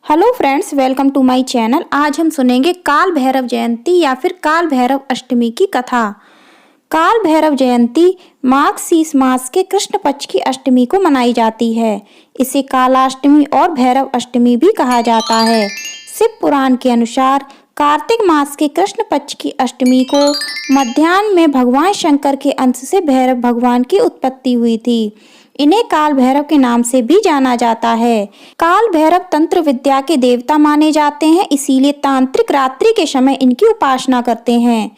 Hello friends, welcome to my channel. आज हम सुनेंगे काल भैरव जयंती या फिर काल भैरव अष्टमी की कथा। काल भैरव जयंती माघ शीस मास के कृष्ण पक्ष की अष्टमी को मनाई जाती है। इसे कालाष्टमी और भैरव अष्टमी भी कहा जाता है। शिव पुराण के अनुसार कार्तिक मास के कृष्ण पक्ष की अष्टमी को मध्याह्न में भगवान शंकर के अंश से भैरव भगवान की उत्पत्ति हुई थी। इन्हें काल भैरव के नाम से भी जाना जाता है। काल भैरव तंत्र विद्या के देवता माने जाते हैं, इसीलिए तांत्रिक रात्रि के समय इनकी उपासना करते हैं।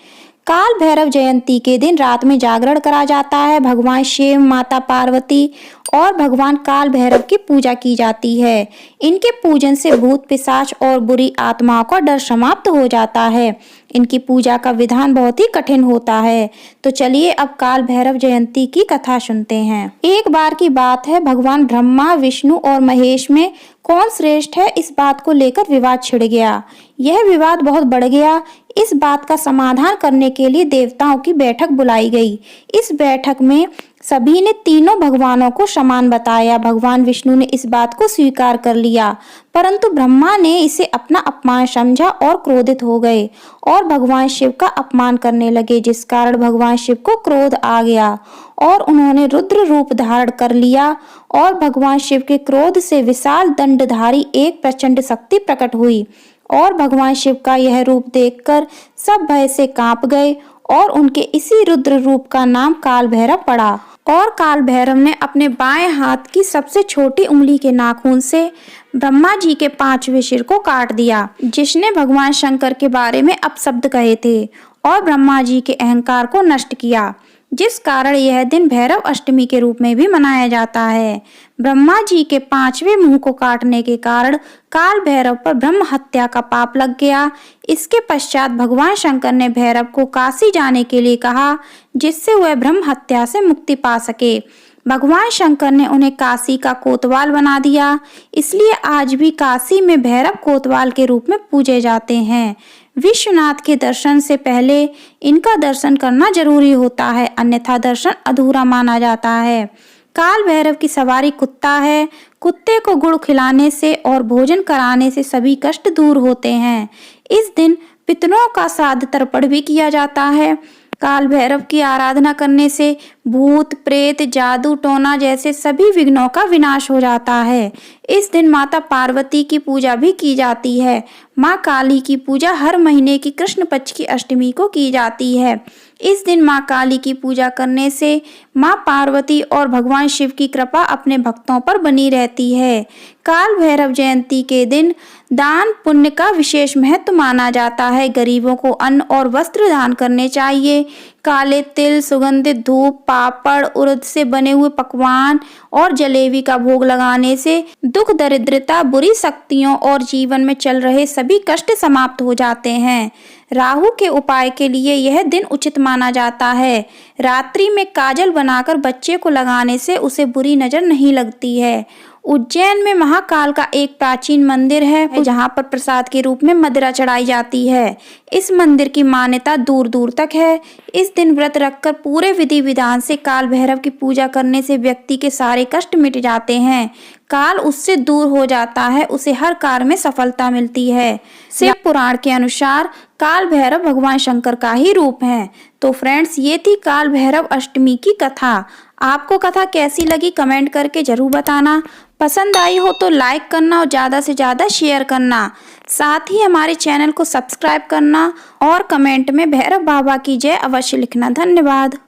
काल भैरव जयंती के दिन रात में जागरण करा जाता है। भगवान शिव, माता पार्वती और भगवान काल भैरव की पूजा की जाती है। इनके पूजन से भूत पिशाच और बुरी आत्माओं का डर समाप्त हो जाता है। इनकी पूजा का विधान बहुत ही कठिन होता है। तो चलिए अब काल भैरव जयंती की कथा सुनते हैं। एक बार की बात है, भगवान ब्रह्मा, विष्णु और महेश में कौन श्रेष्ठ है, इस बात को लेकर विवाद छिड़ गया। यह विवाद बहुत बढ़ गया। इस बात का समाधान करने के लिए देवताओं की बैठक बुलाई गई। इस बैठक में सभी ने तीनों भगवानों को समान बताया। भगवान विष्णु ने इस बात को स्वीकार कर लिया, परंतु ब्रह्मा ने इसे अपना अपमान समझा और क्रोधित हो गए और भगवान शिव का अपमान करने लगे, जिस कारण भगवान शिव को क्रोध आ गया और उन्होंने रुद्र रूप धारण कर लिया और भगवान शिव के क्रोध से विशाल दंडधारी एक प्रचंड शक्ति प्रकट हुई और भगवान शिव का यह रूप देखकर सब भय से कांप गए और उनके इसी रुद्र रूप का नाम काल भैरव पड़ा। और काल भैरव ने अपने बाएं हाथ की सबसे छोटी उंगली के नाखून से ब्रह्मा जी के 5वें सिर को काट दिया, जिसने भगवान शंकर के बारे में अपशब्द कहे थे और ब्रह्मा जी के अहंकार को नष्ट किया, जिस कारण यह दिन भैरव अष्टमी के रूप में भी मनाया जाता है। ब्रह्मा जी के 5वें मुंह को काटने के कारण काल भैरव पर ब्रह्म हत्या का पाप लग गया। इसके पश्चात भगवान शंकर ने भैरव को काशी जाने के लिए कहा, जिससे वह ब्रह्म हत्या से मुक्ति पा सके। भगवान शंकर ने उन्हें काशी का कोतवाल बना दिया, इसलिए आज भी काशी में भैरव कोतवाल के रूप में पूजे जाते हैं। विश्वनाथ के दर्शन से पहले इनका दर्शन करना जरूरी होता है, अन्यथा दर्शन अधूरा माना जाता है। काल भैरव की सवारी कुत्ता है। कुत्ते को गुड़ खिलाने से और भोजन कराने से सभी कष्ट दूर होते हैं। इस दिन पितरों का श्राद्ध तर्पण भी किया जाता है। काल भैरव की आराधना करने से भूत, प्रेत, जादू टोना जैसे सभी विघ्नों का विनाश हो जाता है। इस दिन माता पार्वती की पूजा भी की जाती है। माँ काली की पूजा हर महीने की कृष्ण पक्ष की अष्टमी को की जाती है। इस दिन माँ काली की पूजा करने से माँ पार्वती और भगवान शिव की कृपा अपने भक्तों पर बनी रहती है। काल भैरव जयंती के दिन दान पुण्य का विशेष महत्व माना जाता है। गरीबों को अन्न और वस्त्र दान करने चाहिए। काले तिल, सुगंधित धूप, पापड़, उड़द से बने हुए पकवान और जलेबी का भोग लगाने से दुख, दरिद्रता, बुरी शक्तियों और जीवन में चल रहे सभी कष्ट समाप्त हो जाते हैं। राहु के उपाय के लिए यह दिन उचित माना जाता है। रात्रि में काजल बनाकर बच्चे को लगाने से उसे बुरी नजर नहीं लगती है। उज्जैन में महाकाल का एक प्राचीन मंदिर है, जहाँ पर प्रसाद के रूप में मदिरा चढ़ाई जाती है। इस मंदिर की मान्यता दूर दूर तक है। इस दिन व्रत रखकर पूरे विधि विधान से काल भैरव की पूजा करने से व्यक्ति के सारे कष्ट मिट जाते हैं। काल उससे दूर हो जाता है, उसे हर कार्य में सफलता मिलती है। शिव पुराण के अनुसार काल भैरव भगवान शंकर का ही रूप है। तो फ्रेंड्स, ये थी काल भैरव अष्टमी की कथा। आपको कथा कैसी लगी कमेंट करके जरूर बताना। पसंद आई हो तो लाइक करना और ज़्यादा से ज़्यादा शेयर करना। साथ ही हमारे चैनल को सब्सक्राइब करना और कमेंट में भैरव बाबा की जय अवश्य लिखना। धन्यवाद।